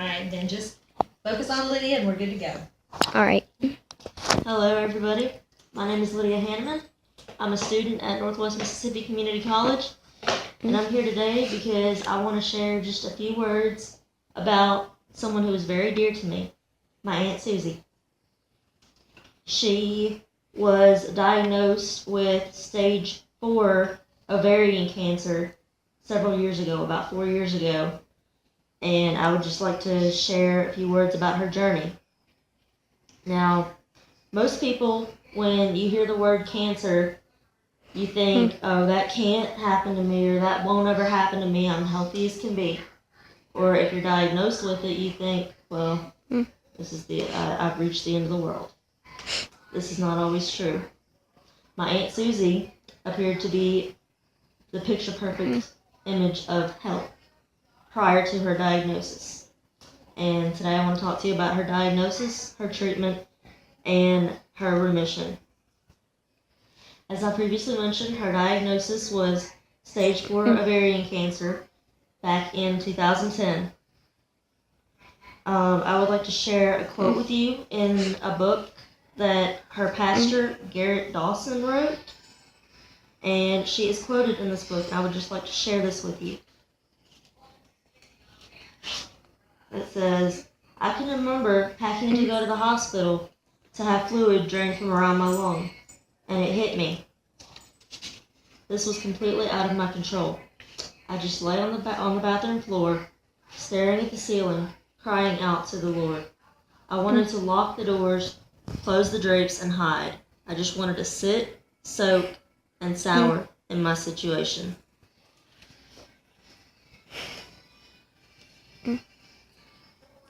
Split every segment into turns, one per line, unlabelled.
Alright, then just focus on Lydia and we're good to go.
Alright.
Hello, everybody. My name is Lydia Hannaman. I'm a student at Northwest Mississippi Community College, and I'm here today because I want to share just a few words about someone who is very dear to me, my Aunt Susie. She was diagnosed with stage 4 ovarian cancer several years ago, about 4 years ago, and I would just like to share a few words about her journey. Now, most people, when you hear the word cancer, you think, oh, that can't happen to me, or that won't ever happen to me, I'm healthy as can be. Or if you're diagnosed with it, you think, well, this is I've reached the end of the world. This is not always true. My Aunt Susie appeared to be the picture-perfect image of health prior to her diagnosis. And today I want to talk to you about her diagnosis, her treatment, and her remission. As I previously mentioned, her diagnosis was stage 4 ovarian cancer back in 2010. I would like to share a quote with you in a book that her pastor, Garrett Dawson, wrote. And she is quoted in this book, and I would just like to share this with you. It says, "I can remember packing to go to the hospital to have fluid drained from around my lung, and it hit me. This was completely out of my control. I just lay on the bathroom floor, staring at the ceiling, crying out to the Lord. I wanted to lock the doors, close the drapes, and hide. I just wanted to sit, soak, and sour in my situation."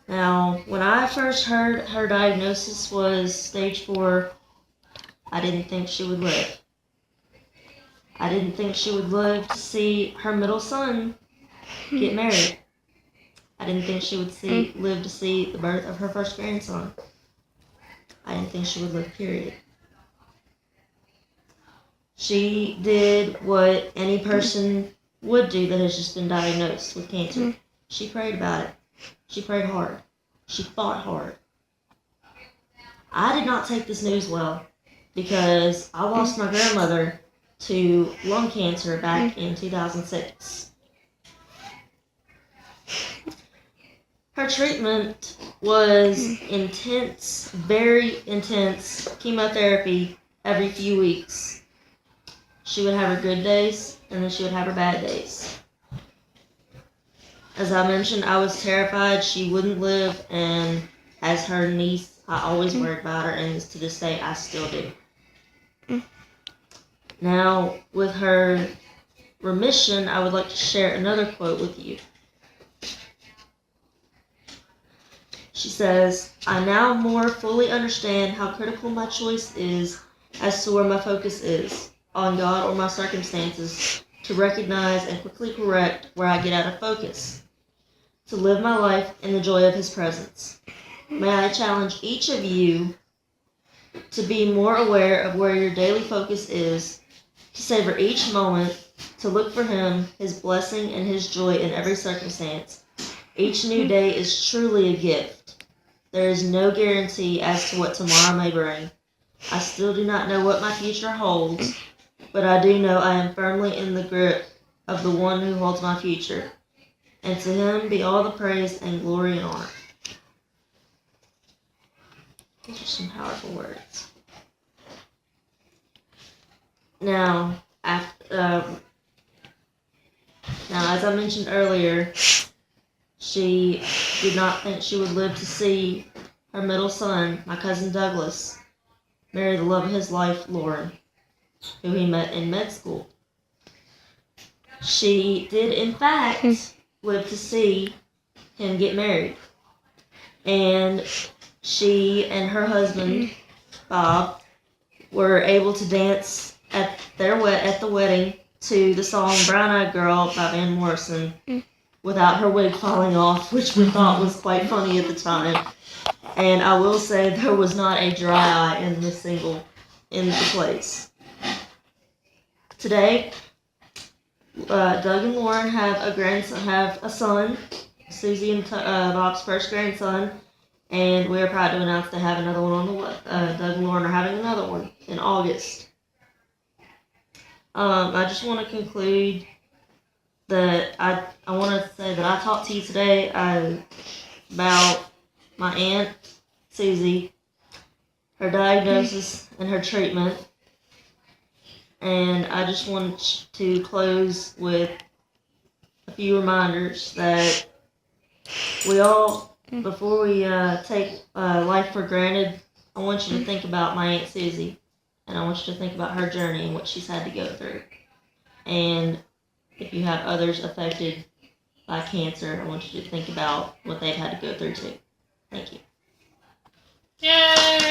Now, when I first heard her diagnosis was stage 4, I didn't think she would live. I didn't think she would live to see her middle son get married. I didn't think she would live to see the birth of her first grandson. I didn't think she would live, period. She did what any person would do that has just been diagnosed with cancer. She prayed about it. She prayed hard. She fought hard. I did not take this news well because I lost my grandmother to lung cancer back in 2006. Her treatment was intense, very intense chemotherapy every few weeks. She would have her good days, and then she would have her bad days. As I mentioned, I was terrified she wouldn't live, and as her niece, I always worried about her, and to this day, I still do. Now, with her remission, I would like to share another quote with you. She says, "I now more fully understand how critical my choice is as to where my focus is, on God or my circumstances, to recognize and quickly correct where I get out of focus, to live my life in the joy of His presence. May I challenge each of you to be more aware of where your daily focus is, to savor each moment, to look for Him, His blessing, and His joy in every circumstance. Each new day is truly a gift. There is no guarantee as to what tomorrow may bring. I still do not know what my future holds, but I do know I am firmly in the grip of the one who holds my future. And to Him be all the praise and glory and honor." Those are some powerful words. Now, as I mentioned earlier, she did not think she would live to see her middle son, my cousin Douglas, marry the love of his life, Lauren, who he met in med school. She did, in fact, live to see him get married. And she and her husband, Bob, were able to dance at the wedding to the song "Brown Eyed Girl" by Van Morrison without her wig falling off, which we thought was quite funny at the time. And I will say there was not a dry eye in the place. Today, Doug and Lauren have a son, Susie and Bob's first grandson, and we are proud to announce they have another one on the way. Doug and Lauren are having another one in August. I just want to conclude that I want to say that I talked to you today about my aunt Susie, her diagnosis and her treatment, and I just want to close with a few reminders that we all, before we take life for granted, I want you to think about my Aunt Susie, and I want you to think about her journey and what she's had to go through. And if you have others affected by cancer, I want you to think about what they've had to go through too. Thank you.
Yay!